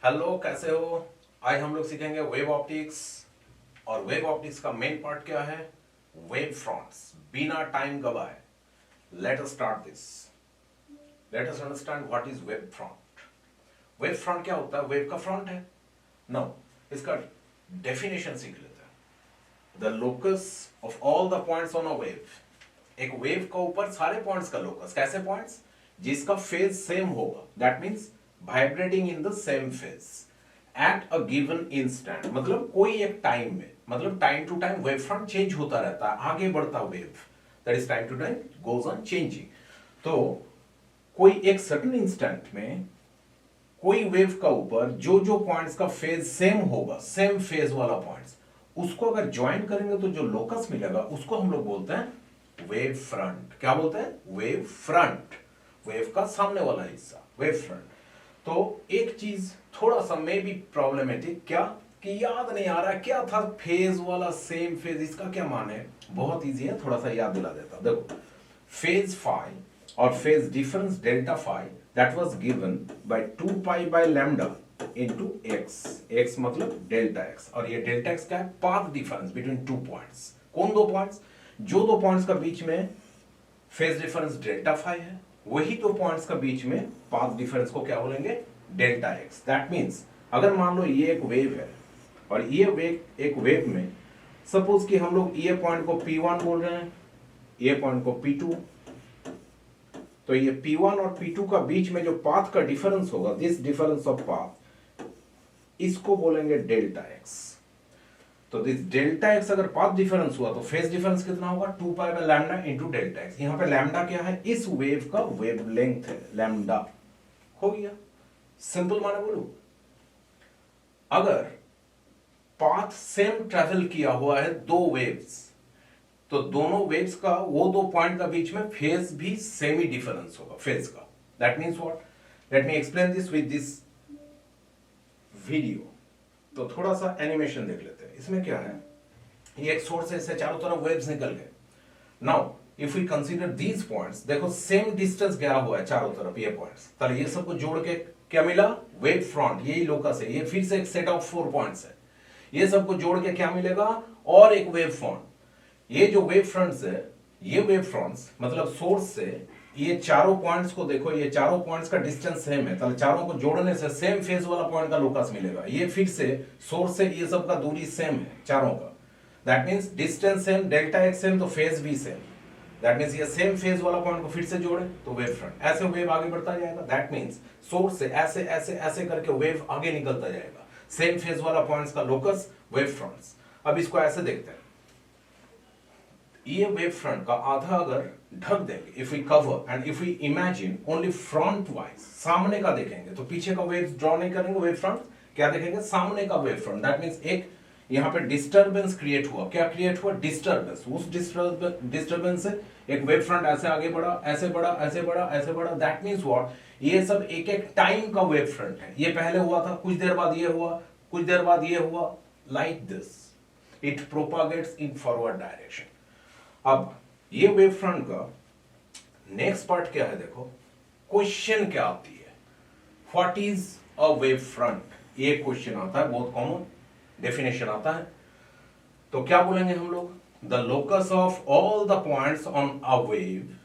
Hello, कैसे हो। आज हम लोग सीखेंगे वेव ऑप्टिक्स। और वेव ऑप्टिक्स का मेन पार्ट क्या है? Wave fronts. बिना टाइम गवाए let us start this. Let us understand what is wave front. Wave front क्या होता है? वेव का फ्रंट है। नो, इसका डेफिनेशन सीख लेते हैं। The locus of all the points on a wave. एक वेव का ऊपर सारे पॉइंट्स का लोकस। कैसे पॉइंट्स? जिसका फेज सेम होगा, that means vibrating in the same phase at a given instant. मतलब कोई एक टाइम में, मतलब time to time wave front change होता रहता है, आगे बढ़ता wave, that is time to time goes on changing. तो कोई एक सर्टेन इंस्टेंट में कोई वेव का ऊपर जो जो पॉइंट्स का फेज सेम होगा, सेम फेज वाला पॉइंट्स, उसको अगर ज्वाइन करेंगे तो जो लोकस मिलेगा उसको हम लोग बोलते हैं वेव फ्रंट। क्या बोलते हैं? Wave front. वेव का सामने वाला हिस्सा, वेव फ्रंट। तो एक चीज थोड़ा सा मे बी प्रॉब्लमेटिक, क्या कि याद नहीं आ रहा क्या था फेज वाला, सेम फेज, इसका क्या मान है? बहुत इजी है, थोड़ा सा याद दिला देता। देखो, फेज फाई और phase difference delta phi that was given by 2 pi by lambda into x. X मतलब डेल्टा एक्स, और ये डेल्टा एक्स क्या है? Path difference between two points. कौन दो पॉइंट्स? जो दो पॉइंट्स का बीच में फेज डिफरेंस डेल्टा फाई है, वही दो पॉइंट्स का बीच में पाथ डिफरेंस को क्या बोलेंगे? Delta x. दैट मीन्स अगर मान लो ये एक वेव है और ये वेव, एक वेव में सपोज कि हम लोग ये पॉइंट को P1 बोल रहे हैं, ये पॉइंट को P2, तो ये P1 और P2 का बीच में जो पाथ का डिफरेंस होगा, दिस डिफरेंस ऑफ पाथ, इसको बोलेंगे डेल्टा एक्स। तो दिस डेल्टा एक्स अगर पाथ डिफरेंस हुआ तो फेज डिफरेंस कितना होगा? 2 pi by lambda into delta x. यहां पे लैम्डा क्या है? इस वेव का वेवलेंथ है, लैम्डा। हो गया सिंपल। माने बोलू, अगर पाथ सेम ट्रेवल किया हुआ है दो वेव्स, तो दोनों वेव्स का, वो दो पॉइंट का बीच में फेज भी सेम ही डिफरेंस होगा, फेज का। That means what? Let me explain this with this video. तो थोड़ा सा एनिमेशन देख लेते हैं। इसमें क्या है? ये एक सोर्स है, इससे चारों तरफ वेव्स निकल गए। Now if we consider these points, देखो सेम डिस्टेंस गया हुआ है चारों तरफ, ये पॉइंट्स, तो ये सबको जोड़ के क्या मिला? Wave front. यही लोकस है, ये फिर से एक सेट ऑफ 4 पॉइंट्स है। ये सबको जोड़ के क्या मिलेगा? और एक वेव फ्रंट। ये जो वेव फ्रंट्स है, ये वेव फ्रंट्स मतलब सोर्स से ये चारों पॉइंट्स को देखो, ये चारों पॉइंट्स का डिस्टेंस सेम है, तो चारों को जोड़ने से सेम फेज वाला पॉइंट का लोकस मिलेगा। ये फिर से सोर्स से ये सब का दूरी सेम है चारों का, that means distance same, delta x same, तो फेज भी सेम। दैट मीन्स ये सेम फेज वाला पॉइंट को फिर से जोड़े तो वेव फ्रंट। ऐसे वेव आगे बढ़ता जाएगा। दैट मीन्स सोर्स से ऐसे ऐसे ऐसे करके वेव आगे निकलता जाएगा। सेम फेज वाला पॉइंट्स का लोकस वेव फ्रंट्स। अब इसको ऐसे देखते हैं, ये वेव फ्रंट का आधा अगर ढक देंगे, if we cover and if we imagine only front wise, सामने का देखेंगे, तो पीछे का वेव ड्रॉ नहीं करेंगे वेव फ्रंट, क्या देखेंगे? सामने का वेव फ्रंट। दैट मीन्स एक यहां पे डिस्टरबेंस क्रिएट हुआ। क्या क्रिएट हुआ? डिस्टरबेंस। उस डिस्टरबेंस से एक वेव फ्रंट ऐसे आगे बढ़ा, ऐसे बढ़ा, ऐसे बढ़ा, ऐसे बढ़ा। That means what? ये सब एक एक टाइम का वेव फ्रंट है। ये पहले हुआ था, कुछ देर बाद ये हुआ, कुछ देर बाद ये हुआ, like this it propagates in forward direction. अब ये वेव फ्रंट का नेक्स्ट पार्ट क्या है? देखो, क्वेश्चन क्या आती है? What is a wave front? ये क्वेश्चन आता है, बहुत कॉमन डेफिनेशन आता है। तो क्या बोलेंगे हम लोग? The locus of all the points on a wave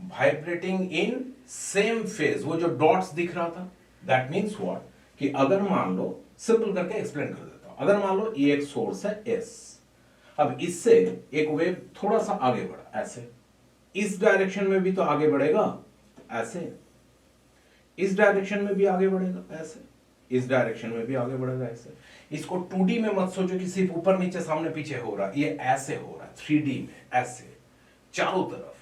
vibrating in same phase. वो जो डॉट्स दिख रहा था, दैट मीन्स व्हाट? कि अगर मान लो, सिंपल करके एक्सप्लेन कर देता हूं, अगर मान लो ये एक सोर्स है एस, अब इससे एक वेव थोड़ा सा आगे बढ़ा, ऐसे, इस डायरेक्शन में भी तो आगे बढ़ेगा, ऐसे, इस डायरेक्शन में भी आगे बढ़ेगा, ऐसे, इस डायरेक्शन में भी आगे बढ़ेगा, ऐसे। इसको 2D में मत सोचो कि सिर्फ ऊपर नीचे सामने पीछे हो रहा है, ये ऐसे हो रहा है 3D में, ऐसे चारों तरफ।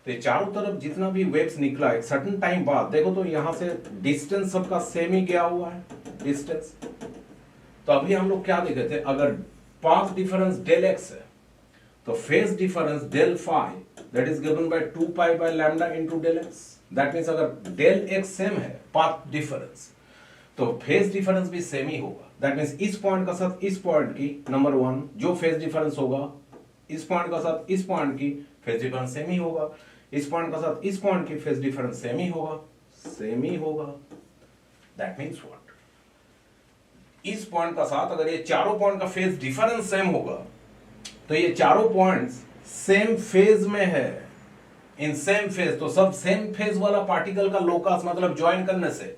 तो ये चारों तरफ जितना भी वेव्स निकला, एक सर्टेन टाइम बाद देखो तो यहां से डिस्टेंस सबका सेम ही गया हुआ है, डिस्टेंस। तो अभी हम लोग क्या देखे थे? अगर पाथ डिफरेंस डेल एक्स है, तो phase difference del phi that is given by 2 pi by lambda into del x. That means अगर डेल एक्स सेम है, पाथ डिफरेंस, तो फेज डिफरेंस भी सेम ही होगा। दैट मींस इस पॉइंट का साथ इस पॉइंट की, नंबर 1 जो फेज डिफरेंस होगा, इस पॉइंट का साथ इस पॉइंट की फेज डिफरेंस सेम ही होगा, इस पॉइंट का साथ इस पॉइंट की फेज डिफरेंस सेम ही होगा, सेम ही होगा। दैट मीन्स व्हाट, इस पॉइंट का साथ अगर ये चारों पॉइंट का फेज डिफरेंस सेम होगा तो ये चारों पॉइंट्स सेम फेज में है, इन सेम फेज, तो सब सेम फेज वाला पार्टिकल का लोकस मतलब ज्वाइन करने से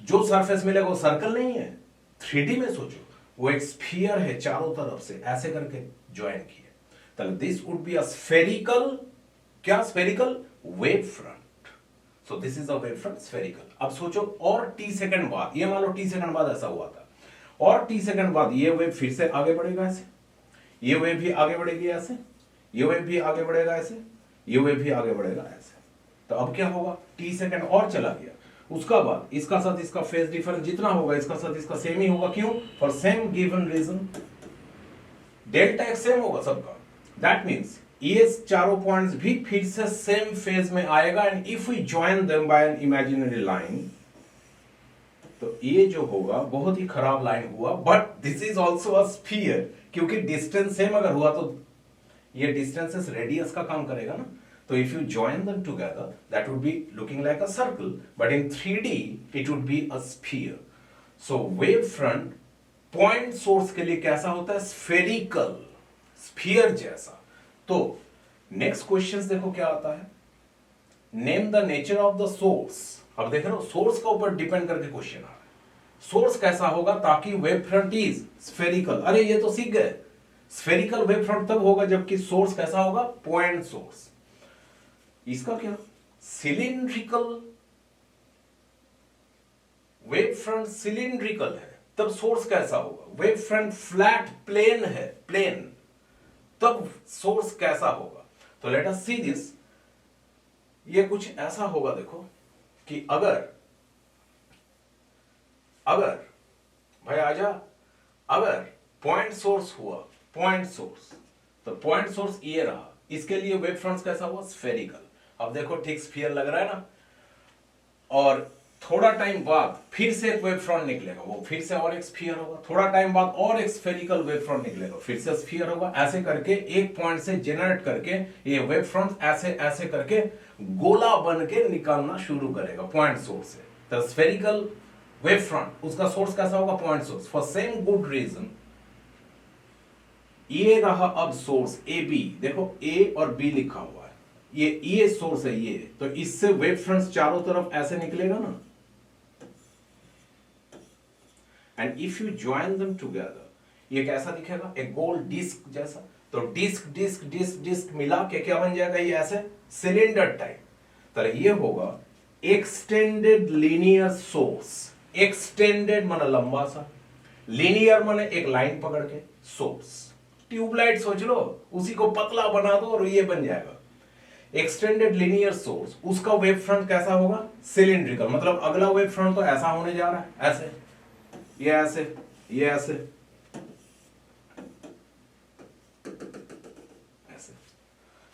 जो सरफेस मिलेगा वो सर्कल नहीं है, 3D में सोचो वो एक स्फीयर है, चारों तरफ से ऐसे करके ज्वाइन किए, तो this would be a spherical, क्या spherical wave front, so this is a wave front spherical. अब सोचो और t सेकंड बाद, ये मान लो t सेकंड बाद ऐसा हुआ था, और t सेकंड बाद ये वेव फिर से आगे बढ़ेगा ऐसे, ये वेव भी आगे बढ़ेगी ऐसे, ये वेव भी आगे बढ़ेगा ऐसे, ये वेव भी आगे बढ़ेगा ऐसे, तो अब क्या होगा, t सेकंड और चला गया, उसका बाद इसका साथ इसका फेज डिफरेंस जितना होगा इसका साथ इसका सेम ही होगा, क्यों, for same given reason, delta x same होगा सबका, दैट मींस ये चारों पॉइंट्स भी फिर से सेम फेज में आएगा, and if we join them by an imaginary line, तो ये जो होगा बहुत ही खराब लाइन हुआ, but this is also a sphere, क्योंकि डिस्टेंस सेम अगर हुआ तो ये डिस्टेंसेस रेडियस का काम करेगा ना, तो if you join them together that would be looking like a circle, but in 3D it would be a sphere. So wave front point source के लिए कैसा होता है, स्फेरिकल, स्फीयर जैसा। तो नेक्स्ट क्वेश्चन देखो क्या आता है, name the nature of the source. अब देख रहे हो सोर्स का ऊपर डिपेंड करके क्वेश्चन आ रहा है, सोर्स कैसा होगा ताकि वेव फ्रंट इज स्फेरिकल, अरे ये तो सीख गए, स्फेरिकल वेव फ्रंट तब होगा जबकि सोर्स कैसा होगा, पॉइंट सोर्स। इसका क्या, सिलिंड्रिकल वेव फ्रंट सिलिंड्रिकल है तब सोर्स कैसा होगा, वेव फ्रंट फ्लैट प्लेन है, प्लेन, तब सोर्स कैसा होगा। तो लेट अस सी दिस, ये कुछ ऐसा होगा देखो कि अगर भाई आजा, अगर पॉइंट सोर्स हुआ, पॉइंट सोर्स, तो पॉइंट सोर्स ये रहा, इसके लिए वेव फ्रंट कैसा हुआ, स्फेरिकल। अब देखो ठीक स्फीयर लग रहा है ना, और थोड़ा टाइम बाद फिर से एक वेव फ्रंट निकलेगा, वो फिर से और एक स्फीयर होगा, थोड़ा टाइम बाद और एक स्फेरिकल वेव फ्रंट निकलेगा, फिर से स्फीयर होगा, ऐसे करके एक पॉइंट से जनरेट करके ये वेव फ्रंट ऐसे ऐसे करके गोला बन के निकलना शुरू करेगा पॉइंट सोर्स से। तो स्फेरिकल वेव फ्रंट उसका सोर्स कैसा होगा, point source, for same good reason. ये रहा अब सोर्स ए बी, देखो ए और बी लिखा हुआ है, ये सोर्स है ये, तो इससे वेव फ्रंट्स चारों तरफ ऐसे निकलेगा ना, and if you join them together ये कैसा दिखेगा, एक गोल डिस्क जैसा, तो डिस्क डिस्क डिस्क डिस्क मिला के क्या बन जाएगा, ये ऐसे सिलेंडर टाइप। तो ये होगा एक्सटेंडेड लीनियर सोर्स, एक्सटेंडेड माना लंबा सा, लीनियर माने एक लाइन पकड़ के, सोर्स, ट्यूबलाइट सोच लो, उसी को पतला बना दो और ये बन जाएगा एक्सटेंडेड लीनियर सोर्स। उसका वेव फ्रंट कैसा होगा, सिलिंड्रिकल, मतलब अगला वेव फ्रंट तो ऐसा होने जा रहा है, ऐसे, ये ऐसे, ये ऐसे, ऐसे,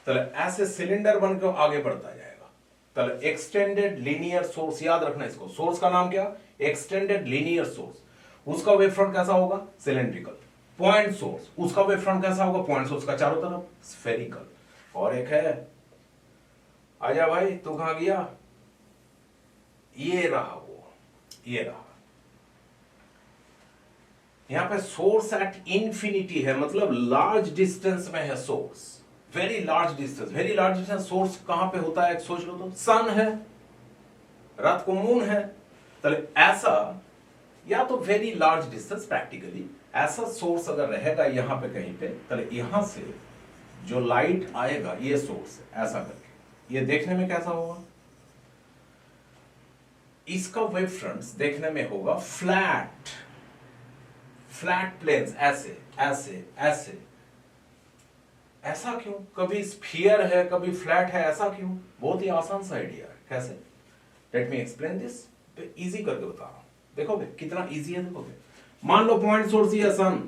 तो ऐसे सिलेंडर बनकर आगे बढ़ता जाएगा। तो एक्सटेंडेड लीनियर सोर्स, याद रखना इसको, सोर्स का नाम क्या, एक्सटेंडेड लीनियर सोर्स, उसका वेव फ्रंट कैसा होगा, सिलेंड्रिकल। पॉइंट सोर्स, उसका वेव फ्रंट कैसा होगा, पॉइंट सोर्स का चारों तरफ स्फेरिकल। और एक है, आजा भाई तू कहां गया, ये रहा वो, ये रहा, यहां पे सोर्स एट इंफिनिटी है, मतलब लार्ज डिस्टेंस में है source, very large distance, very large distance. Source कहां पे होता है, सोच लो तो, सन है, रात को मून है, तो ऐसा, या तो वेरी लार्ज डिस्टेंस, प्रैक्टिकली ऐसा सोर्स अगर रहेगा यहां पे कहीं पे, तो यहां से जो लाइट आएगा ये सोर्स है, ऐसा करके, ये देखने में कैसा होगा, इसका वेव फ्रंट्स देखने में होगा फ्लैट, फ्लैट प्लेन्स, ऐसे ऐसे ऐसे। ऐसा क्यों, कभी स्फीयर है कभी फ्लैट है, ऐसा क्यों, बहुत ही आसान सा आइडिया है, कैसे, let me explain this, easy करके बता रहा हूं, देखोगे कितना इजी है, देखोगे। मान लो पॉइंट सोर्स ही है सन,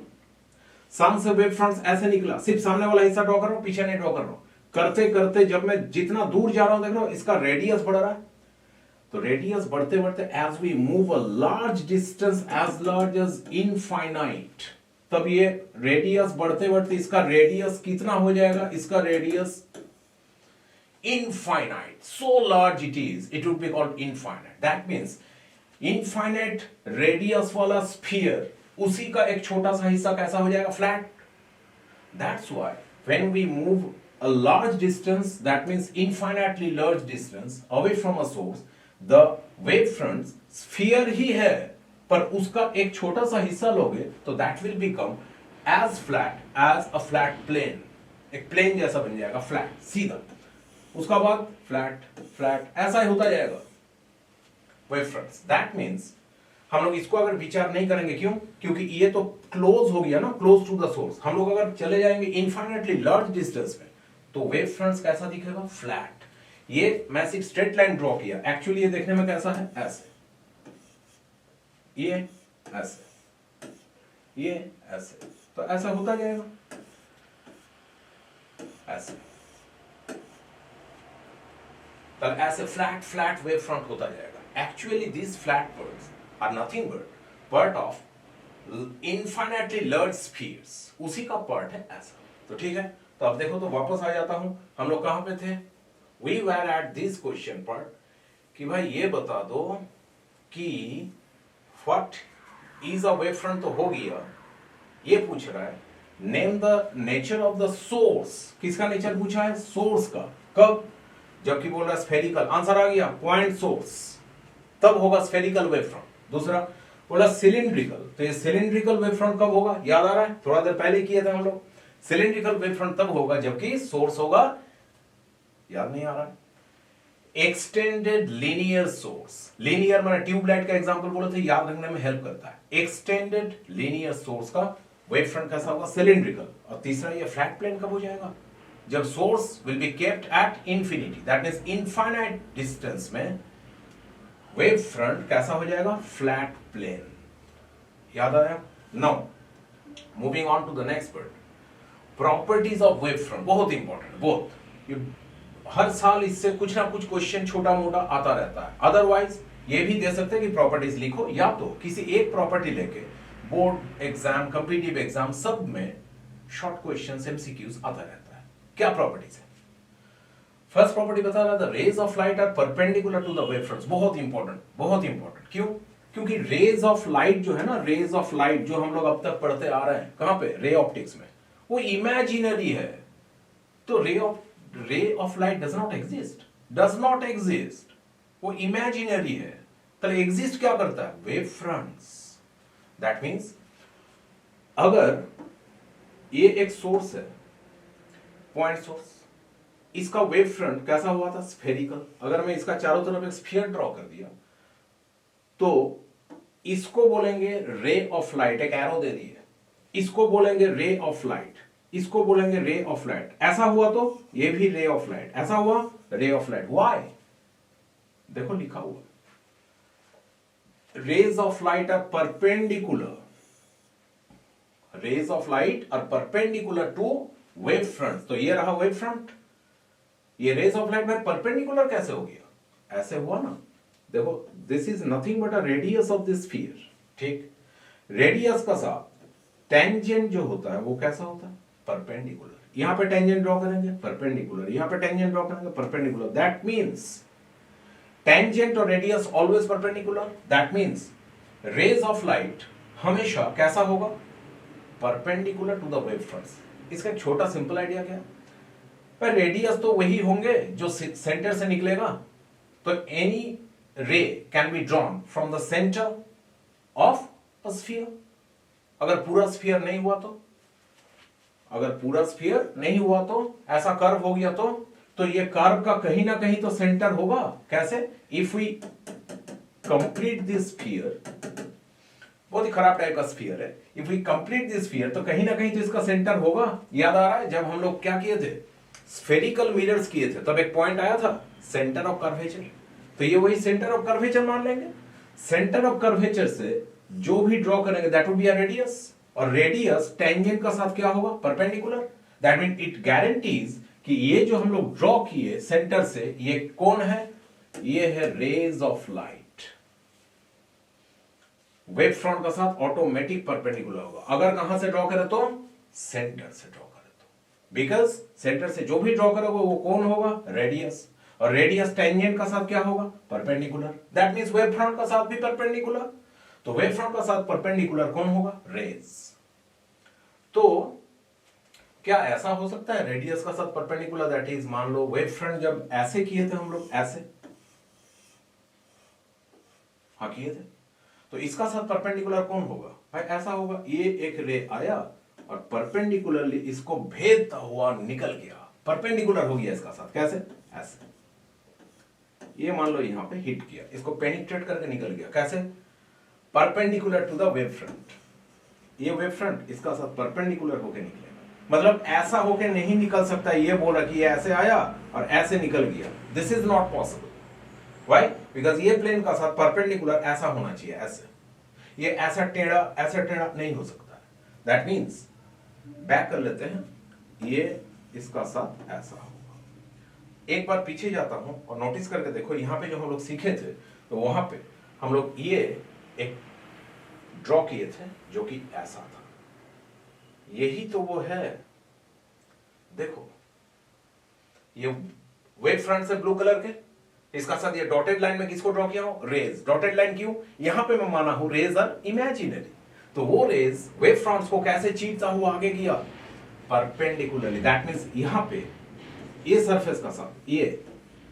सन से वेव फ्रंट्स ऐसे निकला, सिर्फ सामने वाला हिस्सा ड्रॉ कर रहा हूं, पीछे नहीं ड्रॉ कर रहा हूं, करते करते जब मैं जितना दूर जा रहा हूं देख रहा हूं इसका रेडियस बढ़ रहा है, तो रेडियस बढ़ते बढ़ते as we move a large distance as large as infinite, तब ये रेडियस बढ़ते बढ़ते इसका रेडियस कितना हो जाएगा, इसका radius infinite, so large it is, it would be called infinite. That means infinite radius वाला स्फीयर, उसी का एक छोटा सा हिस्सा कैसा हो जाएगा? Flat. That's why when we move a large distance, that means infinitely large distance away from a source, the wave front sphere ही है, पर उसका एक छोटा सा हिस्सा लोगे तो that will become as flat as a flat plane. एक प्लेन जैसा बन जाएगा, फ्लैट, सीधा. उसका बाद फ्लैट फ्लैट ऐसा ही होता जाएगा वेव फ्रंट्स. दैट मीन्स हम लोग इसको अगर विचार नहीं करेंगे, क्यों? क्योंकि ये तो क्लोज हो गया ना, क्लोज टू द सोर्स. हम लोग अगर चले जाएंगे इनफाइनाइटली लार्ज डिस्टेंस में तो वेव फ्रंट्स कैसा दिखेगा? फ्लैट. ये मैं सिर्फ स्ट्रेट लाइन ड्रॉ किया, एक्चुअली ये देखने में कैसा है? ऐसे, ये ऐसे, ये ऐसे, तो ऐसा होता जाएगा ऐसे. तब ऐसे फ्लैट फ्लैट वेव फ्रंट होता जाएगा. Actually this flat parts are nothing but part of infinitely large spheres. उसी का पार्ट है ऐसा. तो ठीक है, तो अब देखो, तो वापस आ जाता हूं. हम लोग कहां पे थे? We were at this question part कि भाई ये बता दो कि what is a wave front तो हो गया. ये पूछ रहा है name the nature of the source. किसका नेचर पूछा है? सोर्स का. कब? जबकि बोल रहा है स्फेरिकल. आंसर आ गया, पॉइंट सोर्स, तब होगा स्फेरिकल वेव फ्रंट. दूसरा बोला सिलिंड्रिकल, तो ये सिलिंड्रिकल वेव फ्रंट कब होगा? याद आ रहा है? थोड़ा देर पहले किए थे हम लोग. सिलिंड्रिकल वेव फ्रंट तब होगा जबकि सोर्स होगा, याद नहीं आ रहा है? Extended linear source. लीनियर मैंने ट्यूबलाइट का एग्जांपल बोला था, याद रखने में हेल्प करता है. एक्सटेंडेड लीनियर सोर्स का वेव फ्रंट कैसा होगा? सिलिंड्रिकल. और तीसरा ये फ्लैट प्लेन कब हो जाएगा? जब source will be kept at infinity, that means infinite distance में वेव फ्रंट कैसा हो जाएगा? Flat plane. याद आया? Now moving on to the next part, properties of wave front. बहुत इंपॉर्टेंट, बहुत. हर साल इससे कुछ ना कुछ क्वेश्चन छोटा मोटा आता रहता है. अदरवाइज ये भी दे सकते हैं कि प्रॉपर्टीज लिखो, या तो किसी एक प्रॉपर्टी लेके बोर्ड एग्जाम, कॉम्पिटिटिव एग्जाम, सब में शॉर्ट क्वेश्चन एमसीक्यूज आता रहता है. क्या प्रॉपर्टीज है? फर्स्ट प्रॉपर्टी बता रहा था, rays of light are perpendicular to the wave fronts. बहुत इंपॉर्टेंट, बहुत इंपॉर्टेंट. क्यों? क्योंकि रेज ऑफ लाइट जो है ना, रेज ऑफ लाइट जो हम लोग अब तक पढ़ते आ रहे हैं, कहां पे? रे ऑप्टिक्स में, वो इमेजिनरी है. तो ray of light does not exist, does not exist. वो इमेजिनरी है. तो एग्जिस्ट क्या करता है? Wave fronts. दैट मीन्स अगर ये एक सोर्स है, पॉइंट सोर्स, इसका वेव फ्रंट कैसा हुआ था? स्फेरिकल. अगर मैं इसका चारों तरफ एक स्फीयर ड्रॉ कर दिया तो इसको बोलेंगे रे ऑफ लाइट. एक एरो दे दिए, इसको बोलेंगे रे ऑफ लाइट, इसको बोलेंगे रे ऑफ लाइट. ऐसा हुआ तो ये भी रे ऑफ लाइट, ऐसा हुआ रे ऑफ लाइट. व्हाई? देखो लिखा हुआ, rays of light are perpendicular. Rays of light are perpendicular to wave front. तो ये रहा वेव फ्रंट. ये रेज ऑफ लाइट में परपेंडिकुलर कैसे हो गया? ऐसे हुआ ना. देखो, this is nothing but a radius of this sphere. ठीक, रेडियस का साथ टेंजेंट जो होता है वो कैसा होता है? परपेंडिकुलर. यहां पे टेंजेंट ड्रॉ करेंगे, परपेंडिकुलर. यहां पे टेंजेंट ड्रॉ करेंगे, परपेंडिकुलर. दैट मींस टेंजेंट और radius always perpendicular. That means rays of light हमेशा कैसा होगा? Perpendicular to the wave fronts. इसका एक छोटा सिंपल आइडिया क्या है? पर रेडियस तो वही होंगे जो सेंटर से निकलेगा. तो एनी रे can be drawn from the centre of a sphere. अगर पूरा स्फीयर नहीं हुआ तो, अगर पूरा स्फीयर नहीं हुआ तो, ऐसा कर्व हो गया तो ये कर्व का कहीं ना कहीं तो सेंटर होगा. कैसे? If we complete this sphere, बहुत ही खराब टाइप का स्फीयर है. If we complete this sphere तो कहीं ना कहीं तो इसका सेंटर होगा. याद आ रहा है जब हम लोग क्या किए थे? स्फेरिकल मिरर्स किए थे, तब एक पॉइंट आया था सेंटर ऑफ कर्वेचर. तो ये वही सेंटर ऑफ कर्वेचर मान लेंगे. सेंटर ऑफ कर्वेचर से जो भी ड्रॉ करेंगे that would be a radius. और रेडियस टेंजेंट का साथ क्या होगा? Perpendicular. That mean it guarantees कि ये जो हम लोग ड्रॉ किए सेंटर से, ये कौन है? ये है rays of light. Wave front का साथ ऑटोमेटिक परपेंडिकुलर होगा. अगर कहां से ड्रॉ करें तो सेंटर से ड्रॉ करें तो, बिकॉज सेंटर से जो भी ड्रॉ करोगे वो कौन होगा? रेडियस. और रेडियस टेंजेंट का साथ क्या होगा, perpendicular. That means wave front का साथ भी परपेंडिकुलर। तो वेव फ्रंट का साथ परपेंडिकुलर कौन होगा, रेज। तो क्या ऐसा हो सकता है रेडियस का साथ परपेंडिकुलर, दैट इज मान लो वेव फ्रंट जब ऐसे किए थे हम लोग, ऐसे, हाँ किए थे, तो इसका साथ परपेंडिकुलर कौन होगा भाई, ऐसा होगा। ये एक रे आया और परपेंडिकुलरली इसको भेदता हुआ निकल गया, परपेंडिकुलर हो गया इसका साथ, कैसे, ऐसे। ये मान लो यहां पे हिट किया, इसको पेनिट्रेट करके निकल गया, कैसे, perpendicular to the wave front. ये वेव फ्रंट इसका साथ परपेंडिकुलर होके निकलेगा, मतलब ऐसा होके नहीं निकल सकता। ये बोला कि ये ऐसे आया और ऐसे निकल गया, this is not possible. Why, because ये प्लेन का साथ परपेंडिकुलर ऐसा होना चाहिए, ऐसे। ये ऐसा टेढ़ा नहीं हो सकता। दैट मीन्स बैक कर लेते हैं, ये इसका साथ ऐसा होगा। एक बार पीछे जाता हूं और नोटिस करके देखो, यहां पे जो हम लोग सीखे थे, तो वहां पे हम लोग ये एक ड्रॉ किए थे जो कि ऐसा था। यही तो वो है, देखो ये वेव फ्रंट से ब्लू कलर के, इसका साथ ये डॉटेड लाइन में किसको ड्रॉ किया हो, रेज। डॉटेड लाइन क्यों, यहां पे मैं माना हूं रेज आर इमेजिनरी, तो वो रेज वेव फ्रंट्स को कैसे चीरता हुआ आगे गया, परपेंडिकुलरली। दैट मींस यहां पे ये सरफेस का साथ ये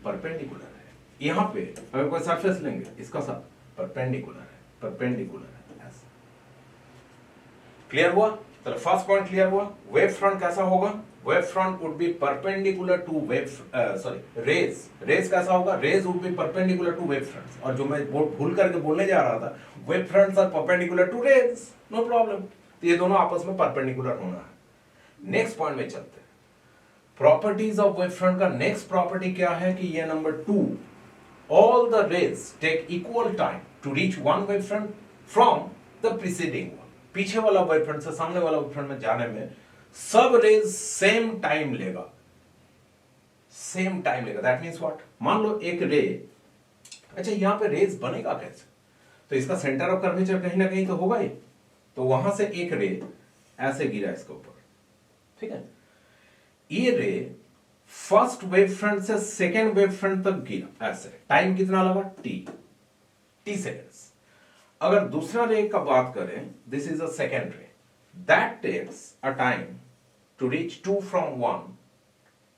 परपेंडिकुलर है, यहां पे अगर कोई सरफेस लेंगे इसका साथ परपेंडिकुलर है, ऐसा। क्लियर हुआ, चलो फर्स्ट पॉइंट क्लियर हुआ। वेव फ्रंट कैसा होगा, wave front would be perpendicular to wave, sorry rays कैसा होगा, rays would be perpendicular to wave fronts. और जो मैं भूल करके बोलने जा रहा था, wave fronts are perpendicular to rays, no problem. तो ये दोनों आपस में परपेंडिकुलर होना है। नेक्स्ट पॉइंट में चलते हैं, प्रॉपर्टीज ऑफ वेव फ्रंट का नेक्स्ट प्रॉपर्टी क्या है कि ये number 2, all the rays take equal time to reach one wave front from the preceding one. पीछे वाला वेव फ्रंट से सामने वाला वेव फ्रंट में जाने में सब रेज सेम टाइम लेगा, सेम टाइम लेगा। दैट मींस व्हाट, मान लो एक रे, अच्छा यहां पे रेज बनेगा कैसे, तो इसका सेंटर ऑफ कर्वेचर कहीं ना कहीं तो होगा ही, तो वहां से एक रे ऐसे गिरा इसके ऊपर, ठीक है। ये रे फर्स्ट वेव फ्रंट से सेकेंड वेव फ्रंट तक गिरा ऐसे, टाइम कितना लगा, टी सेकेंड्स। अगर दूसरा रे का बात करें, this is a second ray, that takes a time to reach 2 फ्रॉम 1,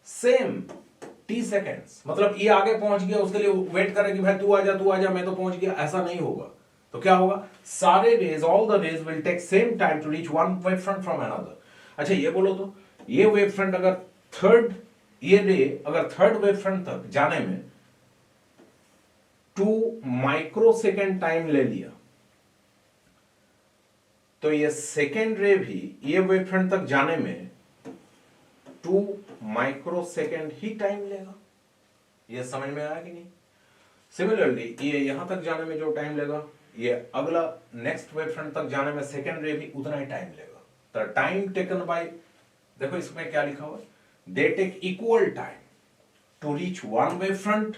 सेम टी सेकेंड्स। मतलब ये आगे पहुंच गया, उसके लिए वेट करे कि भाई तू आजा मैं तो पहुंच गया, ऐसा नहीं होगा। तो क्या होगा, सारे rays, all the rays will take same time to reach one wave front from another. अच्छा ये बोलो तो, ये वेव फ्रंट अगर थर्ड, ये रे अगर थर्ड वेव फ्रंट तक जाने में 2 माइक्रोसेकेंड टाइम ले लिया, तो ये सेकेंड रे भी ये वेव फ्रंट तक जाने में 2 माइक्रोसेकेंड ही टाइम लेगा। ये समझ में आया कि नहीं। सिमिलरली ये यहां तक जाने में जो टाइम लेगा, ये अगला नेक्स्ट वेव फ्रंट तक जाने में सेकेंड रे भी उतना ही टाइम लेगा। तो टाइम टेकन बाय, देखो इसमें क्या लिखा हुआ है, they take equal time to reach one wave front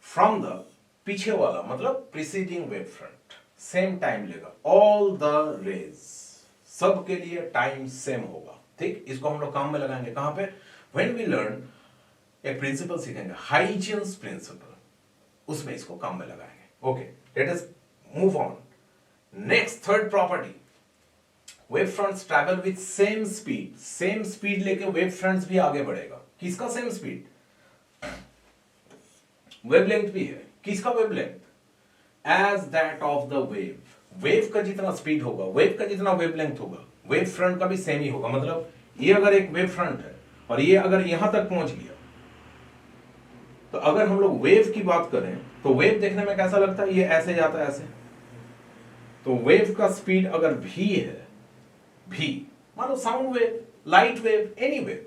from the पीछे वाला, मतलब preceding wave front, same time लेगा। ऑल द रेज, सब के लिए टाइम सेम होगा, ठीक। इसको हम लोग काम में लगाएंगे कहां पे, व्हेन वी लर्न एक प्रिंसिपल सीखेंगे, हाइजेंस प्रिंसिपल, उसमें इसको काम में लगाएंगे। Okay, let us move on. Next third property, wave fronts travel with same speed, same speed लेके वेव फ्रंट्स भी आगे बढ़ेगा। किसका सेम स्पीड, वेवलेंथ भी है, किसका wavelength, as that of the wave. Wave का जितना स्पीड होगा, वेव का जितना वेवलेंथ होगा, वेव फ्रंट का भी सेम ही होगा। मतलब ये अगर एक वेव फ्रंट है और ये अगर यहां तक पहुंच गया, तो अगर हम लोग वेव की बात करें तो वेव देखने में कैसा लगता है, ये ऐसे जाता है ऐसे, तो वेव का स्पीड अगर v है, v मानो sound wave, light wave, any wave,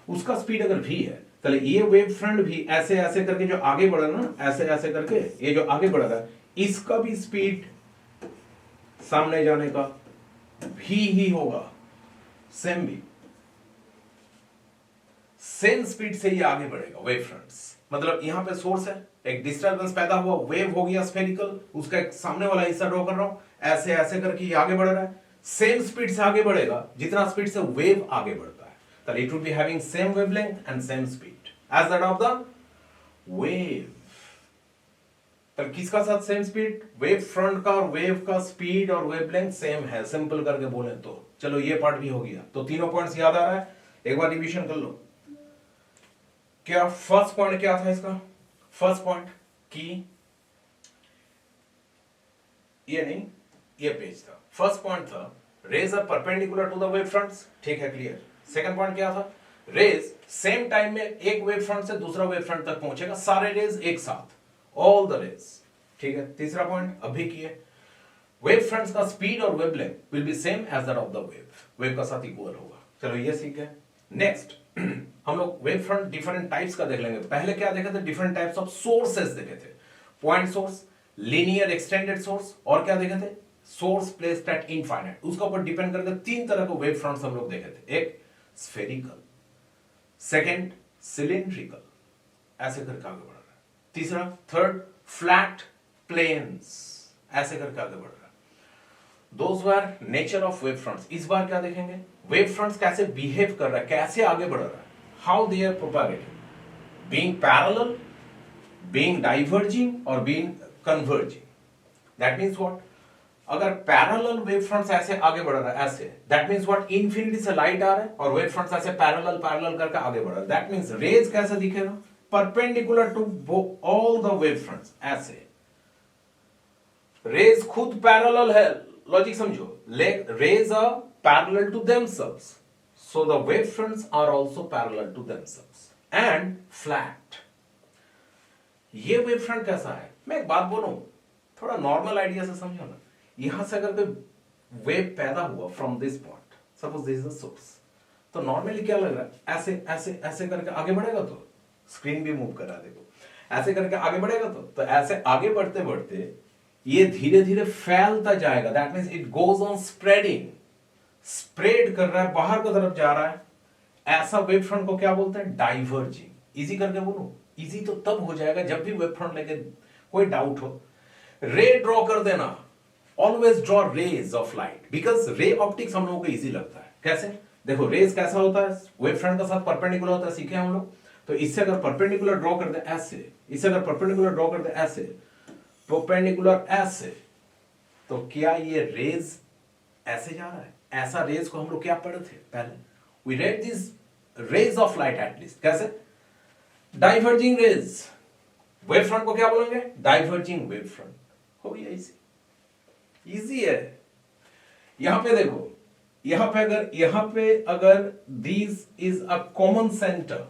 उसका स्पीड अगर v है, तो ये वेव फ्रंट भी ऐसे ऐसे करके जो आगे बढ़ा ना, ऐसे ऐसे करके ये जो आगे बढ़ा था, इसका भी स्पीड सामने जाने का v ही होगा, सेम भी, सेम स्पीड से ये आगे बढ़ेगा वेव फ्रंट्स। मतलब यहां पे सोर्स है, एक डिस्टरबेंस पैदा हुआ, वेव हो गया स्फेरिकल, उसका एक सामने वाला हिस्सा ड्रॉ कर रहा हूं, ऐसे ऐसे करके ये आगे बढ़ रहा है, सेम स्पीड से आगे बढ़ेगा जितना स्पीड से वेव आगे बढ़ता है। तो it would be having same wavelength and same speed. As that of the wave. तो किसका साथ सेम स्पीड? वेव फ्रंट का और वेव का स्पीड और वेवलेंथ सेम है, सिंपल करके बोले तो। चलो ये पार्ट भी हो गया। तो तीनों पॉइंट्स याद आ रहा है, एक बार रिवीजन कर लो। क्या फर्स्ट पॉइंट क्या था इसका? फर्स्ट पॉइंट कि ये नहीं, ये पेज था। फर्स्ट पॉइंट था rays are perpendicular to the wave fronts, ठीक है, क्लियर। सेकंड पॉइंट क्या था? रेज सेम टाइम में एक वेव फ्रंट से दूसरा वेव फ्रंट तक पहुंचेगा, सारे रेज एक साथ, ऑल द रेज, ठीक है। तीसरा पॉइंट अभी किए, वेव फ्रंट्स का स्पीड और wavelength will be same as that of the wave, wave का साथ इक्वल होगा। चलो ये सीख गए। नेक्स्ट हम लोग वेव फ्रंट डिफरेंट टाइप्स का देख लेंगे। पहले क्या देखे थे? डिफरेंट टाइप्स ऑफ सोर्सेस देखे थे, point source, linear extended source, और क्या देखे थे? Source placed at infinite. उसके ऊपर डिपेंड करके तीन तरह के वेव फ्रंट्स हम लोग देखे थे। एक स्फेरिकल, सेकेंड सिलिंड्रिकल, ऐसे करके आगे बढ़ रहा है। तीसरा, थर्ड, फ्लैट प्लेन्स, ऐसे करके आगे बढ़ रहा है। Those were nature of wave fronts. इस बार क्या देखेंगे? वेव फ्रंट्स कैसे बिहेव कर रहा है, कैसे आगे बढ़ रहा है, how they are propagating, being parallel, being diverging और being converging. That means what? अगर पैरेलल वेव फ्रंट्स ऐसे आगे बढ़ रहा है, ऐसे, दैट मींस व्हाट? इनफिनिटी से लाइट आ रहा है और वेव फ्रंट्स ऐसे पैरेलल पैरेलल करके आगे बढ़ रहा है। दैट मींस रेज कैसे दिखेगा? Perpendicular to all the wave fronts, ऐसे। रेज खुद पैरेलल है, लॉजिक समझो, rays are parallel to themselves, so the wave fronts are also parallel to themselves and flat. ये वेव फ्रंट कैसा है? मैं एक बात बोलूं, थोड़ा नॉर्मल आइडिया से समझो ना। यहां से अगर कोई वेव पैदा हुआ from this point, suppose this is the source, तो नॉर्मली क्या लग रहा है? ऐसे ऐसे ऐसे करके आगे बढ़ेगा, तो स्क्रीन भी मूव करा, देखो, ऐसे करके आगे बढ़ेगा, तो ऐसे आगे बढ़ते बढ़ते ये धीरे धीरे फैलता जाएगा। That means it goes on spreading, spread कर रहा है, बाहर की तरफ जा रहा है। ऐसा वेव फ्रंट को क्या बोलते हैं? डाइवर्जिंग। इजी करके बोलो, इजी तो तब हो जाएगा जब भी वेव फ्रंट लेके कोई डाउट हो। रे ड्रॉ कर देना, always draw rays of light, because ray optics हम लोगों को इजी लगता है। कैसे? देखो, रेज कैसा होता है? वेव फ्रंट के साथ परपेंडिकुलर होता है, सीखे हम लोग। तो इससे अगर परपेंडिकुलर ड्रॉ कर दे ऐसे, इससे अगर परपेंडिकुलर ड्रॉ कर दे ऐसे, परपेंडिकुलर ऐसे, तो क्या ये रेज ऐसे जा रहा है? ऐसा रेज को हम लोग क्या पढ़े थे पहले? We read this rays of light at least, कैसे? Diverging rays. वेव फ्रंट को क्या बोलेंगे? Diverging wave front. हो गया इजी, इजी है। यहां पे देखो, यहां पे अगर this is a common centre,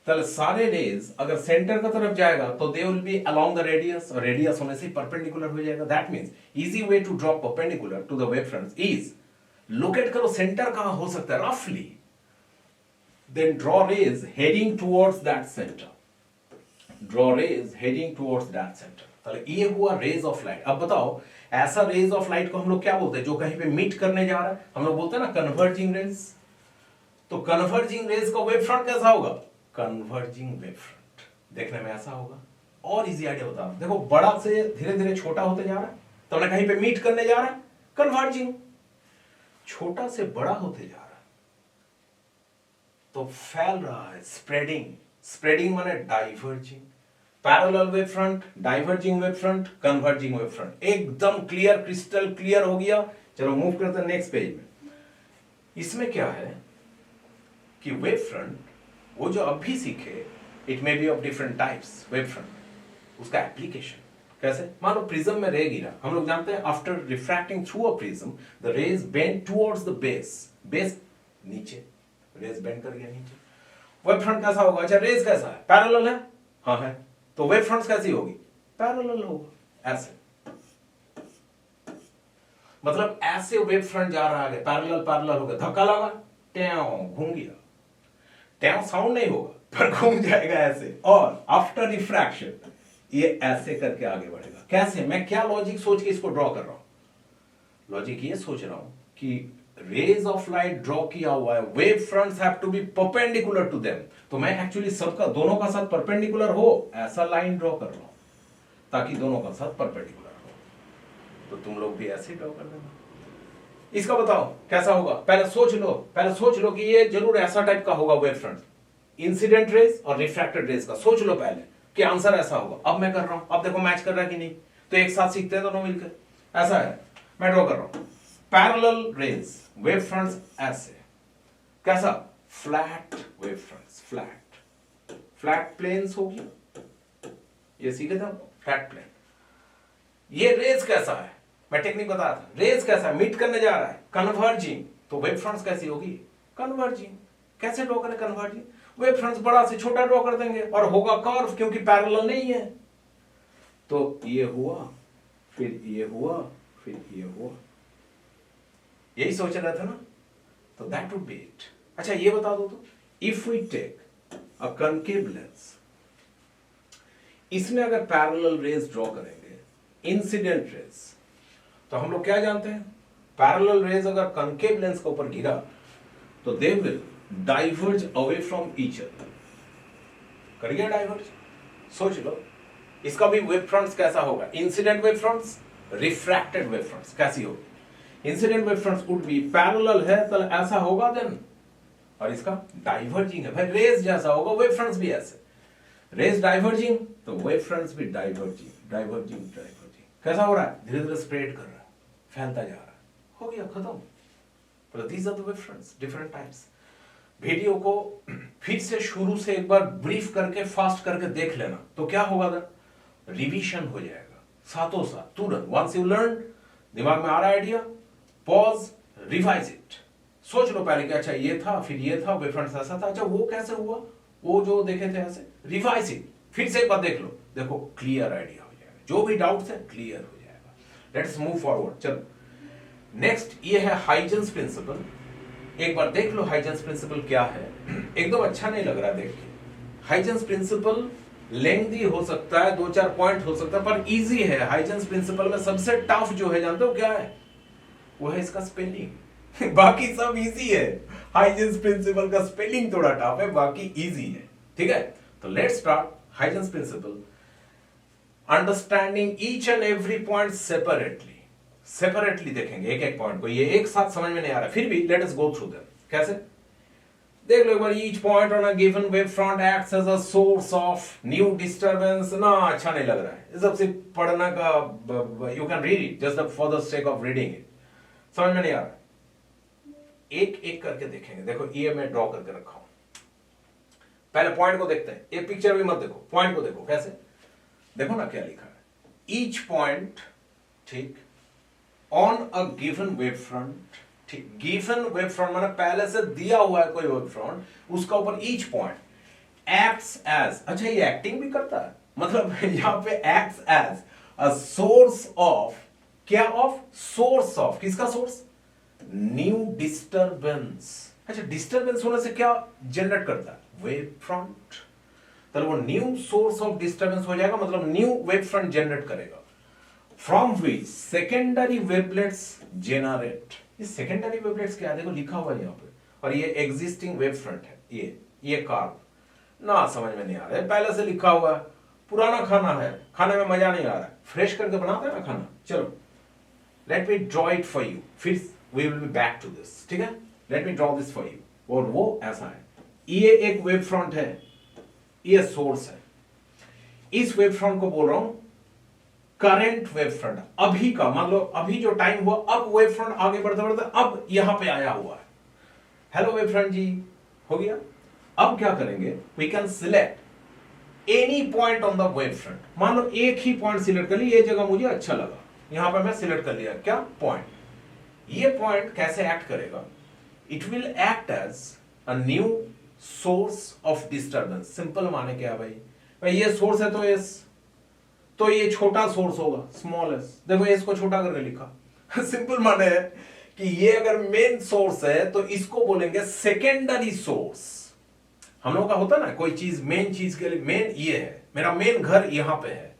तो सारे रेज अगर सेंटर की तरफ जाएगा तो they will be along the radius, और रेडियस होने से परपेंडिकुलर हो जाएगा। That means easy way to draw perpendicular to the wave fronts is, locate करो सेंटर कहां हो सकता है रफली, then draw rays heading towards that centre, draw rays heading towards that centre. तो ये हुआ रेज ऑफ लाइट। अब बताओ, ऐसा रेज ऑफ लाइट को हम लोग क्या बोलते हैं जो कहीं पे मीट करने जा रहा है? हम लोग बोलते हैं ना कन्वर्जिंग रेज। तो कन्वर्जिंग रेज का वेव फ्रंट कैसा होगा? कन्वर्जिंग वेव फ्रंट देखने में ऐसा होगा। और इजी आइडिया बता रहा हूं, देखो, बड़ा से धीरे धीरे छोटा होते जा रहा है, तो ना कहीं पे मीट करने जा रहा है, कन्वर्जिंग। छोटा से बड़ा होते जा रहा है तो फैल रहा है, स्प्रेडिंग। स्प्रेडिंग माने diverging. Parallel wave front, diverging wave front, converging wave front. एकदम क्लियर, क्रिस्टल क्लियर हो गया। चलो मूव करते हैं नेक्स्ट पेज में। इसमें क्या है कि वेव फ्रंट, वो जो अभी सीखे, it may be of different types wave front. उसका एप्लीकेशन कैसे? मान लो प्रिज्म में रे गिरा, हम लोग जानते हैं after refracting through a prism the rays bend towards the base, base नीचे, रेज बेंड कर गया नीचे। वेव फ्रंट कैसा होगा? अच्छा, रेज कैसा है? पैरेलल है, हाँ है, तो वेव फ्रंट कैसी होगी? पैरेलल होगा, ऐसे। मतलब ऐसे वेव फ्रंट जा रहा है, पैरेलल पैरेलल हो गया, धक्का लगा, ट्याव घूम गया। ट्याव साउंड नहीं होगा पर घूम जाएगा ऐसे। और आफ्टर रिफ्रैक्शन ये ऐसे करके आगे बढ़ेगा। कैसे? मैं क्या लॉजिक सोच के इसको ड्रॉ कर रहा हूं? लॉजिक ये सोच रहा हूं कि रेज ऑफ लाइट ड्रॉ किया हुआ है, wave fronts have to be perpendicular to them, तो मैं एक्चुअली सबका, दोनों का साथ परपेंडिकुलर हो, ऐसा लाइन ड्रॉ कर रहा हूं ताकि दोनों का साथ परपेंडिकुलर हो। तो तुम लोग भी ऐसे ड्रॉ कर देना। इसका बताओ कैसा होगा? पहले सोच लो कि ये जरूर ऐसा टाइप का होगा वेव फ्रंट। इंसिडेंट रेज और रिफ्रैक्टेड रेज का सोच लो पहले कि आंसर ऐसा होगा। अब मैं कर रहा हूं, अब देखो मैच कर रहा है कि नहीं, तो एक साथ सीखते हैं दोनों मिलकर। ऐसा है, मैं ड्रॉ कर रहा हूं पैरेलल रेज, वेव फ्रंट्स ऐसे, कैसा, flat wave fronts, flat planes होगी, ये सीखे थे फ्लैट प्लेन। ये रेज कैसा है, मैं टेक्निक बता रहा था, रेज कैसा है, मीट करने जा रहा है, कन्वर्जिंग, तो वेव फ्रंट्स कैसी होगी, कन्वर्जिंग। कैसे ड्रॉ करें कन्वर्जिंग, वेव फ्रंट्स बड़ा से छोटा ड्रॉ कर देंगे और होगा कर्व, क्योंकि पैरेलल नहीं है। तो ये हुआ, फिर ये हुआ, फिर ये हुआ, यही सोच रहा था ना, तो दैट वुड बी इट। अच्छा ये बता दो तो, if we take a concave lens, इसमें अगर पैरेलल रेज ड्रॉ करेंगे, इंसिडेंट रेज, तो हम लोग क्या जानते हैं, पैरेलल रेज अगर कनकेव लेंस के ऊपर गिरा तो they will diverge away from each other, करिए डाइवर्ज। सोच लो इसका भी वेव फ्रंट्स कैसा होगा, incident wave fronts, refracted wave fronts कैसी होगी, incident wave fronts would be parallel है तो ऐसा होगा देन, और इसका डाइवर्जिंग है भाई, रेज जैसा होगा, वेव फ्रंट्स भी ऐसे, रेज डाइवर्जिंग तो वेव फ्रंट्स भी डाइवर्जिंग, कैसा हो रहा है, धीरे धीरे स्प्रेड कर रहा है, फैलता जा रहा है, हो गया खत्म। तो these are the wave fronts, different types. Video को फिर से शुरू से एक बार ब्रीफ करके फास्ट करके देख लेना, तो क्या होगा ना, रिवीजन हो जाएगा साथों साथ तुरंत। वंस यू लर्न, दिमाग में आ रहा है आइडिया, पॉज, रिवाइज इट, सोच लो पहले कि अच्छा ये था, फिर ये था, वेव फ्रंट्स ऐसा था, अच्छा वो कैसे हुआ, वो जो देखे थे ऐसे, रिवाइज इट, फिर से एक बार देख लो, देखो क्लियर आइडिया हो जाएगा, जो भी डाउट्स है क्लियर हो जाएगा। Let's move forward. चलो नेक्स्ट ये है हाइजेंस प्रिंसिपल। एक बार देख लो हाइजेंस प्रिंसिपल क्या है, एकदम अच्छा नहीं लग रहा देख के। हाइजेंस प्रिंसिपल लेंथी हो सकता है, 2-4 पॉइंट हो सकता है, पर इजी है। हाइजेंस प्रिंसिपल में सबसे टफ जो है जानते हो क्या है, वो है इसका स्पेलिंग। बाकी सब इजी है, हाइजेंस प्रिंसिपल का स्पेलिंग थोड़ा टफ है, बाकी इजी है। ठीक है, तो let's start Huygens principal, understanding each and every point separately देखेंगे एक एक पॉइंट को, ये एक साथ समझ में नहीं आ रहा, फिर भी let us go through them. कैसे, देख लो एक बार, each point on a given wave front acts as a source of new disturbance. ना अच्छा नहीं लग रहा है, ये सब सिर्फ पढ़ना का, you can read it just for the sake of reading it, समझ में नहीं आ रहा। एक एक करके देखेंगे। देखो ये मैं ड्रॉ करके रखा हूं, पहले पॉइंट को देखते हैं, एक पिक्चर भी मत देखो, पॉइंट को देखो। कैसे, देखो ना क्या लिखा है, ईच पॉइंट, ठीक, on a given wave front, ठीक, गिवन वेव फ्रंट माने पहले से दिया हुआ है कोई वेव फ्रंट, उसका ऊपर ईच पॉइंट एक्ट्स एज, अच्छा ये एक्टिंग भी करता है, मतलब यहां पे acts as a source of, क्या ऑफ, सोर्स ऑफ, किसका सोर्स, न्यू डिस्टरबेंस। अच्छा डिस्टरबेंस होने से क्या जनरेट करता है, वेव फ्रंट, तो वो न्यू सोर्स ऑफ डिस्टरबेंस हो जाएगा, मतलब न्यू वेव फ्रंट जनरेट करेगा, from which secondary wavelets generate. ये सेकेंडरी वेवलेट्स क्या है, देखो लिखा हुआ है यहाँ पे, और ये एग्जिस्टिंग वेव फ्रंट है, ये कार्ब ना, समझ में नहीं आ रहा है, पहले से लिखा हुआ है, पुराना खाना है, खाने में मजा नहीं आ रहा है, फ्रेश करके बनाते हैं ना खाना। चलो let me draw it for you, फिर we will be back to this, ठीक है, let me draw this for you. और वो ऐसा है, ये एक वेव फ्रंट है, ये सोर्स है, इस वेव फ्रंट को बोल रहा हूं करंट वेव फ्रंट, अभी का, मान लो अभी जो टाइम हुआ, अब वेव फ्रंट आगे बढ़ते बढ़ते अब यहां पे आया हुआ है, हेलो वेव फ्रंट जी, हो गया। अब क्या करेंगे, we can select any point on the wave front, मान लो एक ही पॉइंट सिलेक्ट कर लिया, ये जगह मुझे अच्छा लगा, यहां पे मैं सिलेक्ट कर लिया, क्या पॉइंट, ये पॉइंट कैसे एक्ट करेगा, it will act as a new source of disturbance. Simple माने क्या भाई ये सोर्स है तो ये छोटा सोर्स होगा, स्मॉल एस, देखो इसको छोटा करके लिखा। सिंपल माने है कि ये अगर मेन सोर्स है तो इसको बोलेंगे सेकेंडरी सोर्स। हम लोग का होता ना, कोई चीज मेन चीज के लिए, मेन ये है, मेरा मेन घर यहां पे है,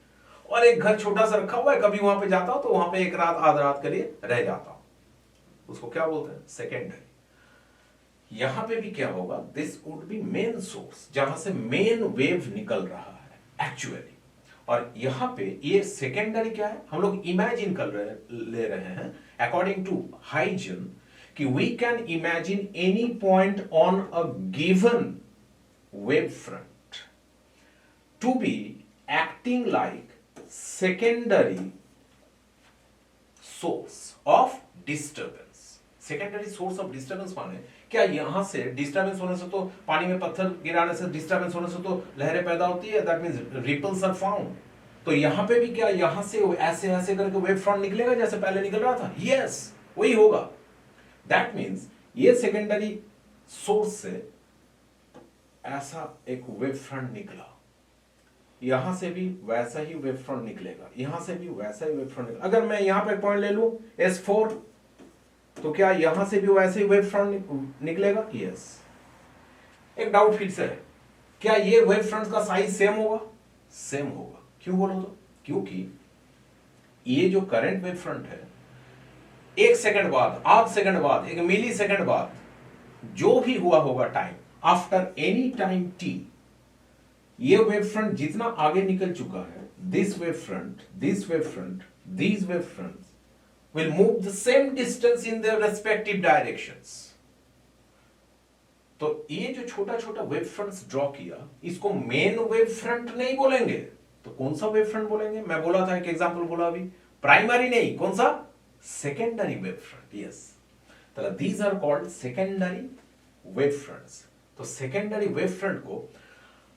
और एक घर छोटा सा रखा हुआ है, कभी वहां पे जाता हूं तो वहां पे एक रात आध रात के लिए रह जाता हूं, उसको क्या बोलते हैं, सेकेंडरी। यहां पे भी क्या होगा, this would B main source, जहां से मेन वेव निकल रहा है एक्चुअली, और यहां पे ये सेकेंडरी क्या है, हम लोग इमेजिन ले रहे हैं अकॉर्डिंग टू हाइजन कि we can imagine any point on a given wave front to be acting like secondary source of disturbance. Secondary source of disturbance माने क्या यहां से डिस्टर्बेंस होने से तो पानी में पत्थर गिराने से डिस्टर्बेंस होने से तो लहरें पैदा होती है, that means ripples are found. तो यहां पे भी क्या यहां से ऐसे ऐसे करके वेव फ्रंट निकलेगा जैसे पहले निकल रहा था? यस, वही होगा। दैट मींस ये सेकेंडरी सोर्स से ऐसा एक वेव फ्रंट निकला, यहां से भी वैसा ही वेव फ्रंट निकलेगा, यहां से भी वैसा ही वेव फ्रंट निकलेगा। अगर मैं यहां पे पॉइंट ले लूं S4 तो क्या यहां से भी वैसे ही वेव फ्रंट निकलेगा? यस। एक डाउट फिर से है, क्या ये वेव फ्रंट का साइज सेम होगा? सेम होगा। क्यों बोलो तो? क्योंकि ये जो करंट वेव फ्रंट है, एक सेकंड बाद, आध सेकंड बाद, एक मिली सेकंड बाद जो भी हुआ होगा time, after any time t, ये वेव फ्रंट जितना आगे निकल चुका है, this wave front, this wave front, these wave fronts will move the same distance in their respective directions. तो ये जो छोटा छोटा वेव फ्रंट्स ड्रॉ किया, इसको मेन वेव फ्रंट नहीं बोलेंगे, तो कौन सा वेव फ्रंट बोलेंगे? मैं बोला था, एक एग्जांपल बोला अभी, प्राइमरी नहीं, कौन सा? Secondary wave front. यस, तो these are called secondary wave fronts. तो सेकेंडरी वेव फ्रंट को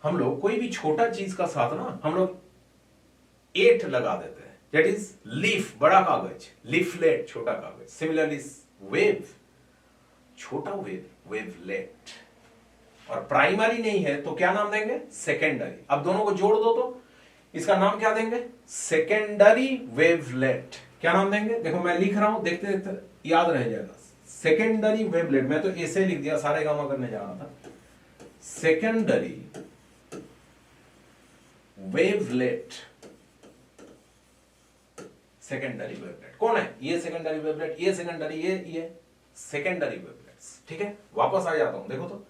हम लोग कोई भी छोटा चीज का साथ ना हम लोग 8 लगा देते हैं, दैट इज लीफ, बड़ा कागज, लीफलेट, छोटा कागज। सिमिलरली वेव, छोटा वेव, वेवलेट। और प्राइमरी नहीं है तो क्या नाम देंगे? सेकेंडरी। अब दोनों को जोड़ दो तो इसका नाम क्या देंगे? Secondary wavelet. क्या नाम देंगे? देखो मैं लिख रहा हूं, देखते देखते याद रह जाएगा। सेकेंडरी वेवलेट, मैं तो ऐसे लिख दिया, सारे काम करने जा रहा था। सेकेंडरी वेवलेट, सेकेंडरी वेवलेट कौन है? ये सेकेंडरी वेवलेट, ये सेकेंडरी, ये सेकेंडरी वेवलेट्स। ठीक है, वापस आ जाता हूं। देखो तो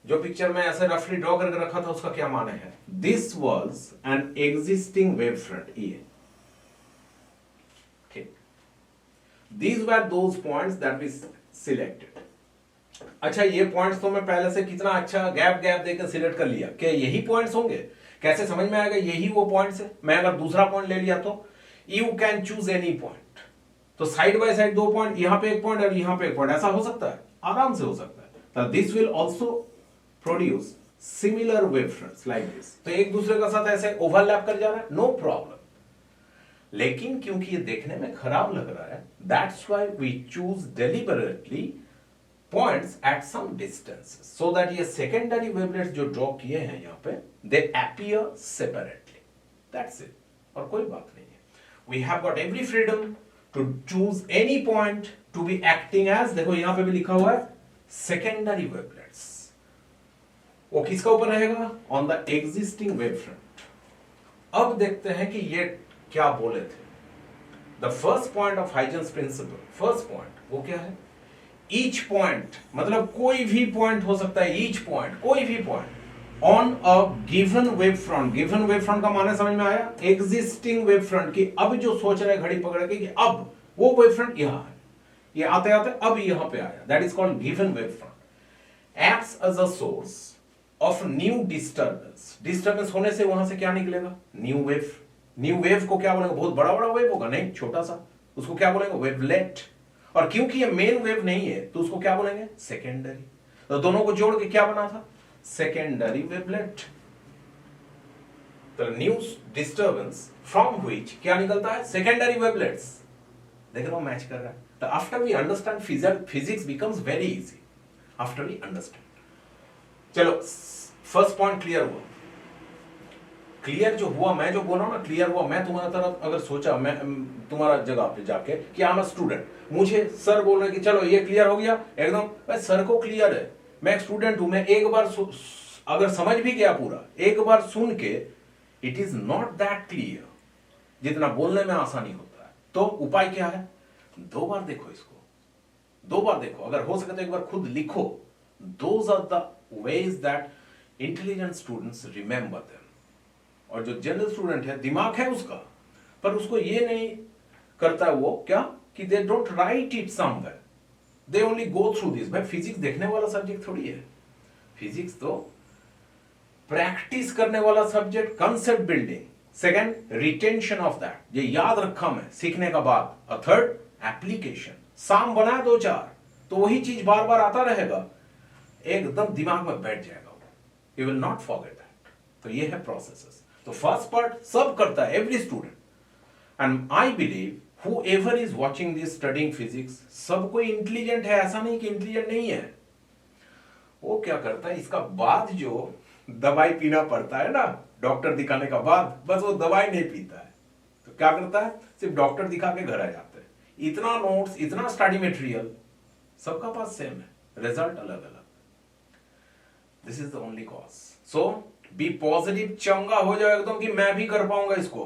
जो पिक्चर में ऐसे रफली ड्रॉ करके रखा था उसका क्या माने है? This was an existing wave front, ये ठीक। These were those points that we selected. अच्छा, ये पॉइंट्स तो मैं पहले से कितना अच्छा गैप गैप देकर सिलेक्ट कर लिया, क्या यही पॉइंट्स होंगे? कैसे समझ में आएगा यही वो पॉइंट्स है? मैं अगर दूसरा पॉइंट ले लिया तो you can choose any point. तो साइड बाय साइड 2 पॉइंट, यहां पे 1 पॉइंट और यहां पे 1 पॉइंट, ऐसा हो सकता है? आराम से हो सकता है। This will also produce similar wave fronts like this. तो एक दूसरे का साथ ऐसे ओवरलैप कर जा रहा है, नो प्रॉब्लम। लेकिन क्योंकि ये देखने में खराब लग रहा है, that's why we choose deliberately points at some distance, so that ये सेकेंडरी वेवलेट्स जो ड्रॉ किए हैं यहां पे, they appear separately. That's it, और कोई बात नहीं है। We have got every freedom to choose any point to be acting as, देखो यहां पे भी लिखा हुआ है secondary wavelets। वो किसका ऊपर रहेगा? On the existing wavefront। अब देखते हैं कि ये क्या बोले थे। The first point of Huygens principle, first point वो क्या है? Each point, मतलब कोई भी पॉइंट हो सकता है, each point, कोई भी point on a given wave front. Given wave front का माने समझ में आया? एग्जिस्टिंग वेव फ्रंट की अब जो सोच रहे घड़ी पकड़ के कि अब वो वेव फ्रंट यहां है, ये आते आते अब यहां पे आया, that is called given wave front. Acts as a source of new disturbance. Disturbance होने से वहां से क्या निकलेगा? New wave. न्यू वेव को क्या बोलेंगे? बहुत बड़ा बड़ा वेव होगा? नहीं, छोटा सा, उसको क्या बोलेंगे? वेवलेट। और क्योंकि ये मेन वेव नहीं है तो उसको क्या बोलेंगे? सेकेंडरी। तो दोनों को जोड़ के क्या बना था? Secondary wavelet. तो न्यू डिस्टर्बेंस फ्रॉम व्हिच क्या निकलता है? Secondary wavelets. देख रहे हो, मैच कर रहा है। तो after we understand physics becomes very easy after we understand. चलो, फर्स्ट पॉइंट क्लियर हुआ। क्लियर जो हुआ, मैं जो बोल रहा हूं ना, क्लियर हुआ। मैं तुम्हारा तरफ अगर सोचा, मैं तुम्हारा जगह पे जाके कि आई एम अ स्टूडेंट, मुझे सर बोल रहे कि चलो ये क्लियर हो गया एकदम, भाई सर को क्लियर है, मैं एक स्टूडेंट हूं, मैं एक बार अगर समझ भी गया पूरा, एक बार सुन के, it is not that clear जितना बोलने में आसानी होता है। तो उपाय क्या है? 2 बार देखो इसको, 2 बार देखो, अगर हो सके तो एक बार खुद लिखो। Those are the ways that intelligent students remember them. और जो जनरल स्टूडेंट है, दिमाग है उसका, पर उसको ये नहीं करता वो क्या कि they don't write it somewhere, they only go through this. भाई फिजिक्स देखने वाला सब्जेक्ट थोड़ी है, फिजिक्स तो प्रैक्टिस करने वाला subject concept building, second retention of that, ये याद रखा मैं सीखने का बाद, और थर्ड एप्लीकेशन। साम बना दो चार तो वही चीज बार बार आता रहेगा, एकदम दिमाग में बैठ जाएगा वो, you will not forget that. तो ये है प्रोसेसेस। तो फर्स्ट पार्ट सब करता है every student, and I believe whoever is watching this studying physics, सब कोई इंटेलिजेंट है, ऐसा नहीं कि इंटेलिजेंट नहीं है। वो क्या करता है, इसका बाद जो दवाई पीना पड़ता है ना डॉक्टर दिखाने का बाद, बस वो दवाई नहीं पीता है, तो क्या करता है, सिर्फ डॉक्टर दिखा के घर आ जाते हैं। इतना नोट्स, इतना स्टडी मटेरियल, सबका पास सेम है, रिजल्ट अलग अलग। This is the only cause. So be positive, चंगा हो जाओ एकदम कि मैं भी कर पाऊंगा इसको।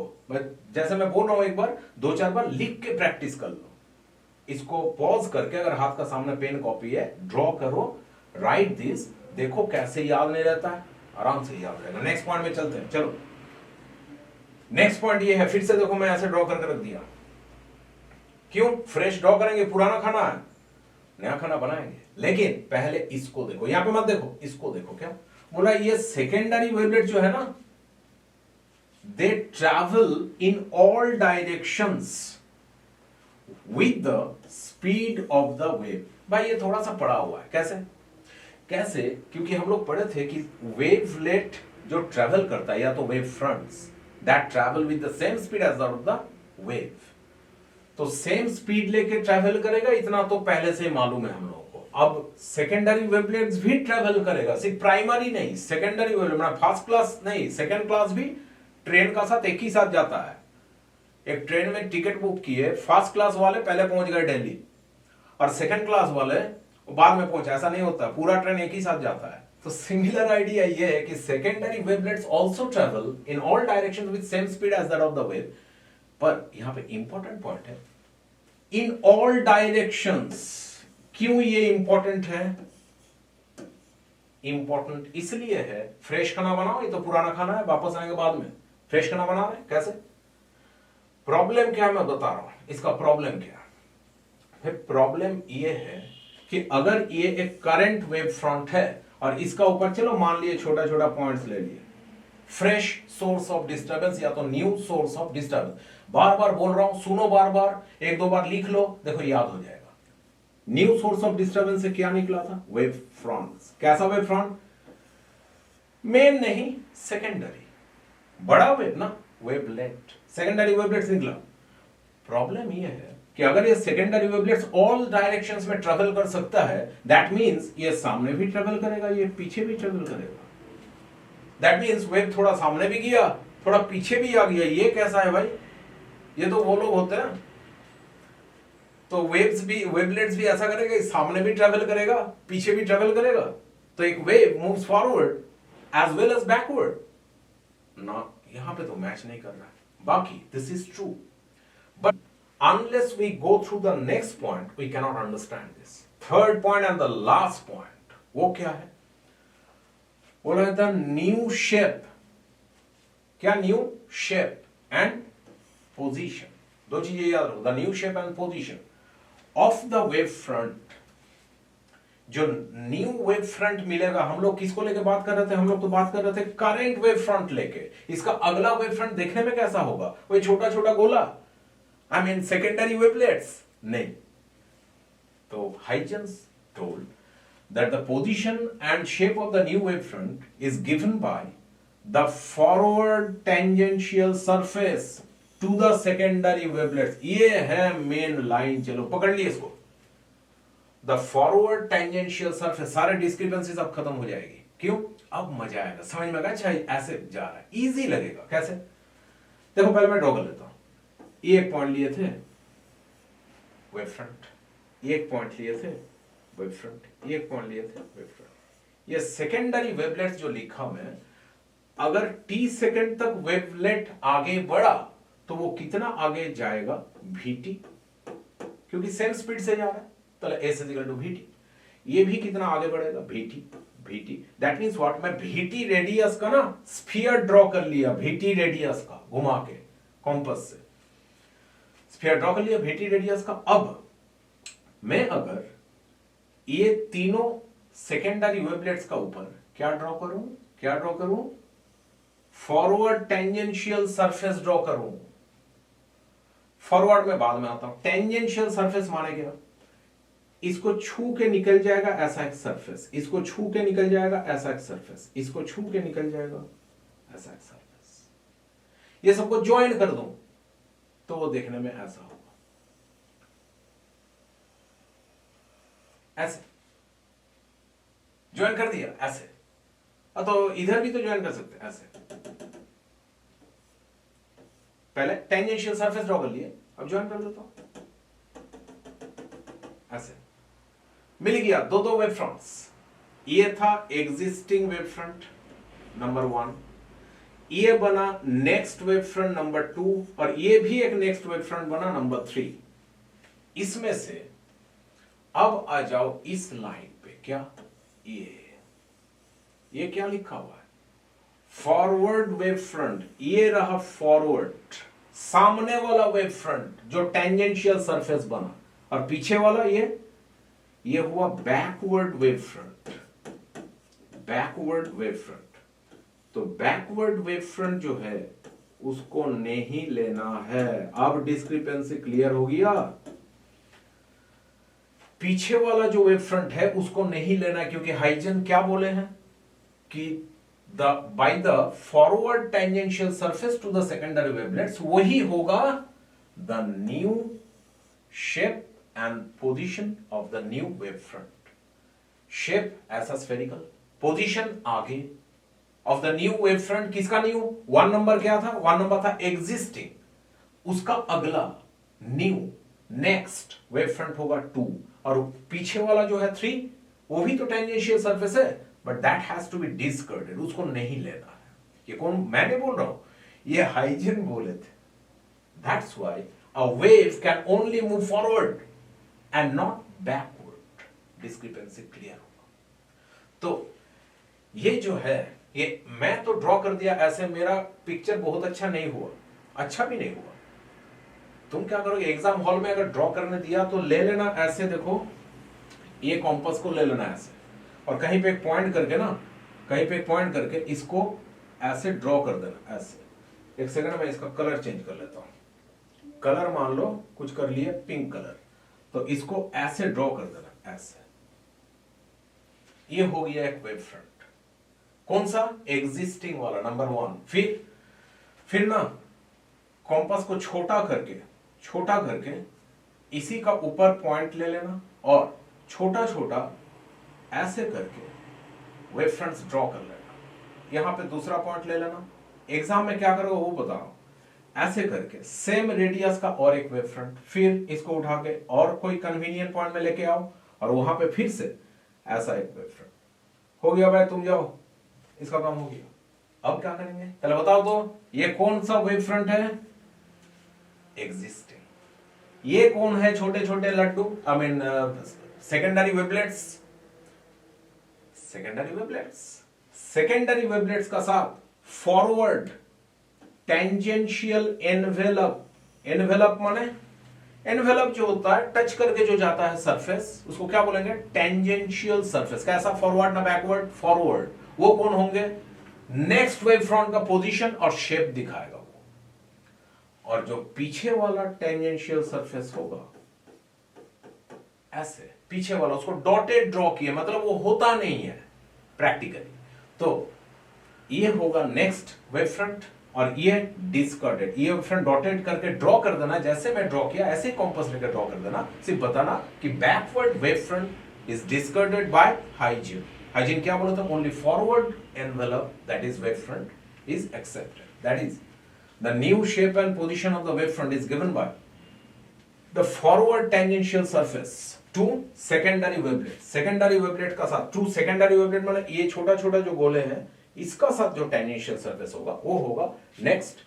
जैसे मैं बोल रहा हूं, एक बार 2-4 बार लिख के प्रैक्टिस कर लो, इसको पॉज करके, अगर हाथ का सामने पेन कॉपी है, ड्रॉ करो, राइट दिस, देखो कैसे याद नहीं रहता है, आराम से याद रहेगा। नेक्स्ट पॉइंट में चलते हैं, चलो। नेक्स्ट पॉइंट ये है, फिर से देखो मैं ऐसे ड्रॉ करके रख दिया, क्यों फ्रेश ड्रॉ करेंगे, पुराना खाना है, नया खाना बनाएंगे। लेकिन पहले इसको देखो, यहां पे मत देखो, इसको देखो। क्या बोला, ये सेकेंडरी वेवलेट जो है ना, दे travel in all directions with the speed of the wave. भाई ये थोड़ा सा पढ़ा हुआ है, कैसे कैसे, क्योंकि हम लोग पढ़े थे कि वेवलेट जो ट्रैवल करता है, या तो wave fronts that travel with the same speed as the wave, तो सेम स्पीड लेके ट्रैवल करेगा, इतना तो पहले से मालूम है हम लोगों को। अब सेकेंडरी वेवलेट्स भी ट्रैवल करेगा, सिर्फ प्राइमरी नहीं, सेकेंडरी वेवलेट, फर्स्ट क्लास नहीं, सेकेंड क्लास भी ट्रेन का साथ एक ही साथ जाता है। एक ट्रेन में टिकट बुक किए, फर्स्ट क्लास वाले पहले पहुंच गए दिल्ली, और सेकेंड क्लास वाले बाद में पहुंचा, ऐसा नहीं होता, पूरा ट्रेन एक ही साथ जाता है। तो सिमिलर आइडिया ये है कि secondary wavelets also travel in all directions with same speed as that of the wave. पर यहां पे इंपॉर्टेंट पॉइंट है, इन ऑल डायरेक्शंस। क्यों ये इंपॉर्टेंट है? इंपॉर्टेंट इसलिए है, फ्रेश खाना बनाओ, ये तो पुराना खाना है, वापस आएंगे बाद में, फ्रेश खाना बना रहे, कैसे? प्रॉब्लम क्या मैं बता रहा हूं, इसका प्रॉब्लम क्या है? प्रॉब्लम ये है कि अगर ये एक करंट वेव फ्रंट है, और इसका ऊपर चलो मान लिए छोटा छोटा पॉइंट्स ले लिए, फ्रेश सोर्स ऑफ डिस्टर्बेंस या तो न्यू सोर्स ऑफ डिस्टर्बेंस, बार बार बोल रहा हूं, सुनो बार बार, 1-2 बार लिख लो, देखो याद हो जाएगा। न्यू सोर्स ऑफ डिस्टर्बेंस से क्या निकला था? Wave front. कैसा वेव फ्रंट? मेन नहीं, सेकेंडरी, बड़ा वेव ना, वेवलेट, सेकेंडरी वेवलेट्स निकला। प्रॉब्लम ये है कि अगर ये सेकेंडरी वेवलेट्स ऑल डायरेक्शंस में ट्रेवल कर सकता है, दैट मींस ये सामने भी ट्रेवल करेगा, ये पीछे भी ट्रेवल करेगा। दैट मींस वेव थोड़ा सामने भी गया, थोड़ा पीछे भी आ गया। ये कैसा है भाई? ये तो वो लोग होते हैं, तो वेव्स भी, वेवलेट्स भी ऐसा करेगा, सामने भी ट्रेवल करेगा, पीछे भी ट्रेवल करेगा। तो एक wave moves forward as well as backward ना, यहां पे तो मैच नहीं कर रहा। बाकी this is true, but unless we go through the next point, we cannot understand this. Third point and the last point, वो क्या है? बोला है the new shape. क्या new shape and position? दो चीजें याद रखो, the new shape and position of the wave front. जो न्यू वेव फ्रंट मिलेगा, हम लोग किसको लेके बात कर रहे थे? हम लोग तो बात कर रहे थे करंट वेव फ्रंट लेके। इसका अगला वेव फ्रंट देखने में कैसा होगा? वही छोटा छोटा गोला, I mean secondary wavelets? नहीं। तो Huygens told that the position and shape of the new wavefront is given by the forward tangential surface to the secondary wavelets. ये है मेन लाइन, चलो पकड़ लिए इसको। The forward tangential surface, सारे discrepancies अब खत्म हो जाएगी। क्यों? अब मजा आएगा, समझ में आएगा। अच्छा ऐसे जा रहा है, इजी लगेगा। कैसे? देखो पहले मैं ड्रॉ कर लेता हूं। एक पॉइंट लिए थे वेव फ्रंट, एक पॉइंट लिए थे वेव फ्रंट, एक पॉइंट लिए थे वेव फ्रंट। ये सेकेंडरी वेवलेट जो लिखा मैं, अगर t सेकंड तक वेवलेट आगे बढ़ा तो वो कितना आगे जाएगा? vt, क्योंकि सेम स्पीड से जा रहा है, तो s = vt। ये भी कितना आगे बढ़ेगा? vt। That means what? मैं vt रेडियस का ना स्फीयर ड्रॉ कर लिया, vt रेडियस का घुमा के कॉम्पस से स्फीयर ड्रॉ कर लिया vt रेडियस का। अब मैं अगर ये तीनों सेकेंडरी वेवलेट्स का ऊपर क्या ड्रॉ करूं? क्या ड्रॉ करूं? फॉरवर्ड टेंजेंशियल सरफेस ड्रॉ करूं। फॉरवर्ड में बाद में आता हूं। टेंजेंशियल सरफेस माने क्या? इसको छू के निकल जाएगा ऐसा एक सरफेस, इसको छू के निकल जाएगा ऐसा एक सरफेस, इसको छू के निकल जाएगा ऐसा एक सरफेस। ये सबको ज्वाइन कर दूं तो वो देखने में ऐसा होगा, ऐसे ज्वाइन कर दिया ऐसे। तो इधर भी तो ज्वाइन कर सकते हैं ऐसे। पहले टेंजेंशियल सरफेस ड्रॉ कर लिए, अब ज्वाइन कर देता हूं ऐसे। मिल गया दो दो वेव फ्रंट्स। ये था एग्जिस्टिंग वेव फ्रंट नंबर 1, ये बना नेक्स्ट वेव फ्रंट नंबर 2, और ये भी एक नेक्स्ट वेव फ्रंट बना नंबर 3। इसमें से अब आ जाओ इस लाइन पे, क्या ये क्या लिखा हुआ है? Forward wave front. ये रहा फॉरवर्ड, सामने वाला वेव फ्रंट जो टेंजेंशियल सरफेस बना, और पीछे वाला ये हुआ backward wave front. Backward wave front. तो बैकवर्ड वेव फ्रंट जो है उसको नहीं लेना है। अब डिस्क्रिपेंसी क्लियर हो गया? पीछे वाला जो वेव फ्रंट है उसको नहीं लेना, क्योंकि हाइजन क्या बोले हैं कि by the forward tangential surface to the secondary wavelets, वही होगा the new shape and position of the new wave front. Shape ऐसा spherical, position आगे of the new wave front। किसका new? 1 नंबर क्या था? 1 नंबर था existing, उसका अगला new next wave front होगा 2, और पीछे वाला जो है 3 वो भी तो tangential surface है, but that has to be discarded, उसको नहीं लेना है। ये कौन? मैंने बोल रहा हूं, ये हाइजन बोले थे। That's why a wave can only move forward and not backward. Discrepancy clear होगा? तो ये जो है, ये मैं तो ड्रॉ कर दिया ऐसे, मेरा पिक्चर बहुत अच्छा नहीं हुआ, अच्छा भी नहीं हुआ। तुम क्या करोगे? एग्जाम हॉल में अगर ड्रॉ करने दिया तो ले लेना ऐसे, देखो ये कॉम्पस को ले लेना ऐसे, और कहीं पे एक पॉइंट करके ना, कहीं पे एक पॉइंट करके इसको ऐसे ड्रॉ कर देना ऐसे। एक सेकंड में इसका कलर चेंज कर लेता हूं। कलर मान लो कुछ कर लिए पिंक कलर, तो इसको ऐसे ड्रॉ कर देना ऐसे। ये हो गया एक वेव फ्रंट। कौन सा? एग्जिस्टिंग वाला नंबर 1। फिर ना कॉम्पस को छोटा करके इसी का ऊपर पॉइंट ले लेना, और छोटा छोटा ऐसे करके वेव फ्रंट्स ड्रॉ कर लेना। यहां पे दूसरा पॉइंट ले लेना। एग्जाम में क्या करोगे वो बता रहा हूं। ऐसे करके सेम रेडियस का और एक वेव फ्रंट, फिर इसको उठा के और कोई कन्वीनियंट पॉइंट में लेके आओ, और वहां पे फिर से ऐसा एक वेव फ्रंट। हो गया भाई, तुम जाओ, इसका काम हो गया। अब क्या करेंगे पहले बताओ तो, ये कौन सा वेव फ्रंट है? एग्जिस्टिंग। ये कौन है? छोटे छोटे लड्डू, आई मीन सेकेंडरी वेवलेट्स। सेकेंडरी वेवलेट्स का साथ फॉरवर्ड टेंजेंशियल एनवेलप माने एनवेलप जो होता है टच करके जो जाता है सरफेस, उसको क्या बोलेंगे? Tangential surface. कैसा? फॉरवर्ड ना बैकवर्ड? फॉरवर्ड। वो कौन होंगे? नेक्स्ट वेव फ्रंट का पोजीशन और शेप दिखाएगा वो। और जो पीछे वाला टेंजेंशियल सरफेस होगा ऐसे, पीछे वाला उसको डॉटेड ड्रॉ किया, मतलब वो होता नहीं है प्रैक्टिकली। तो ये होगा नेक्स्ट वेव फ्रंट, और ये डिस्कर्डेड। ये वेव फ्रंट डॉटेड करके ड्रॉ कर देना, जैसे मैं ड्रॉ किया ऐसे कॉम्पस लेकर ड्रॉ कर देना। सिर्फ बताना कि backward wave front is discarded by Huygens. Huygens क्या बोलते हैं? Only forward envelope, that is wave front, is accepted. That is the new shape and position of the wave front is given by the forward tangential surface to secondary wavelet. Secondary wavelet का साथ, to secondary wavelet मतलब ये छोटा छोटा जो गोले हैं, इसका साथ जो टेंजेंशियल सरफेस होगा वो होगा नेक्स्ट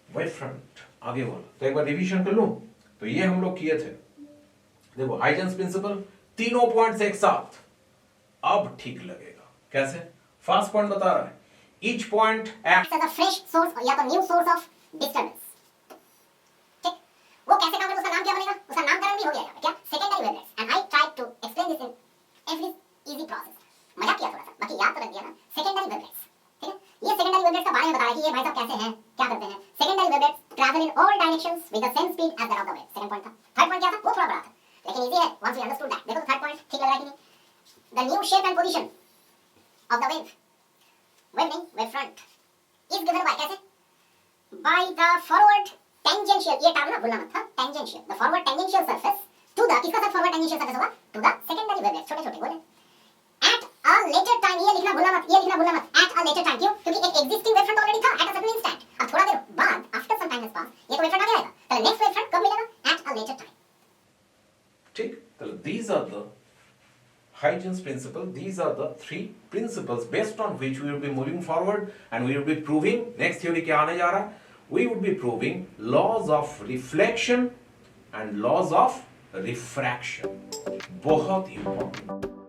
वेव फ्रंट, आगे वाला। तो एक बार रिवीजन कर लूं, तो ये हम लोग किए थे। देखो हाइजेंस प्रिंसिपल, तीनों पॉइंट्स एक साथ। अब ठीक लगेगा। कैसे? फर्स्ट पॉइंट बता रहा है, each point act as a fresh source या तो न्यू सोर्स ऑफ डिस्टर्बेंस। ठीक, वो कैसे काम करेगा? उसका नाम क्या बनेगा? उसका नामकरण भी हो गया क्या? Secondary wavelets. And I tried to explain this in every easy process. मजाक किया थोड़ा सा, बाकी याद तो रख दिया ना। Secondary wavelets, with the same speed as that of the wave. Second point था. Third point क्या था? वो थोड़ा बड़ा था. लेकिन easy है once we understood that. देखो तो third point ठीक लग रहा है कि नहीं? The new shape and position of the wave. Wave नहीं, wave front is given by कैसे? By the forward tangential. ये टर्म ना भूलना मत था. Tangential. The forward tangential surface to the किसका साथ forward tangential surface होगा? To the secondary wavelets. छोटे छोटे बोले. At a later time ये लिखना भूलना मत. ये लिखना भूलना मत. At a later time क्यों? क्योंकि एक existing wave front already था at a certain instant. अब थोड़ा देर बाद after some time has passed ये तो wave front आगे आएगा. तो next wave front कब मिलेगा? At a later time. ठीक. तो these are the Huygens principle. These are the three principles based on which we will be moving forward and we will be proving. Next theory क्या आने जा रहा है? We would be proving laws of reflection and laws of refraction. बहुत important.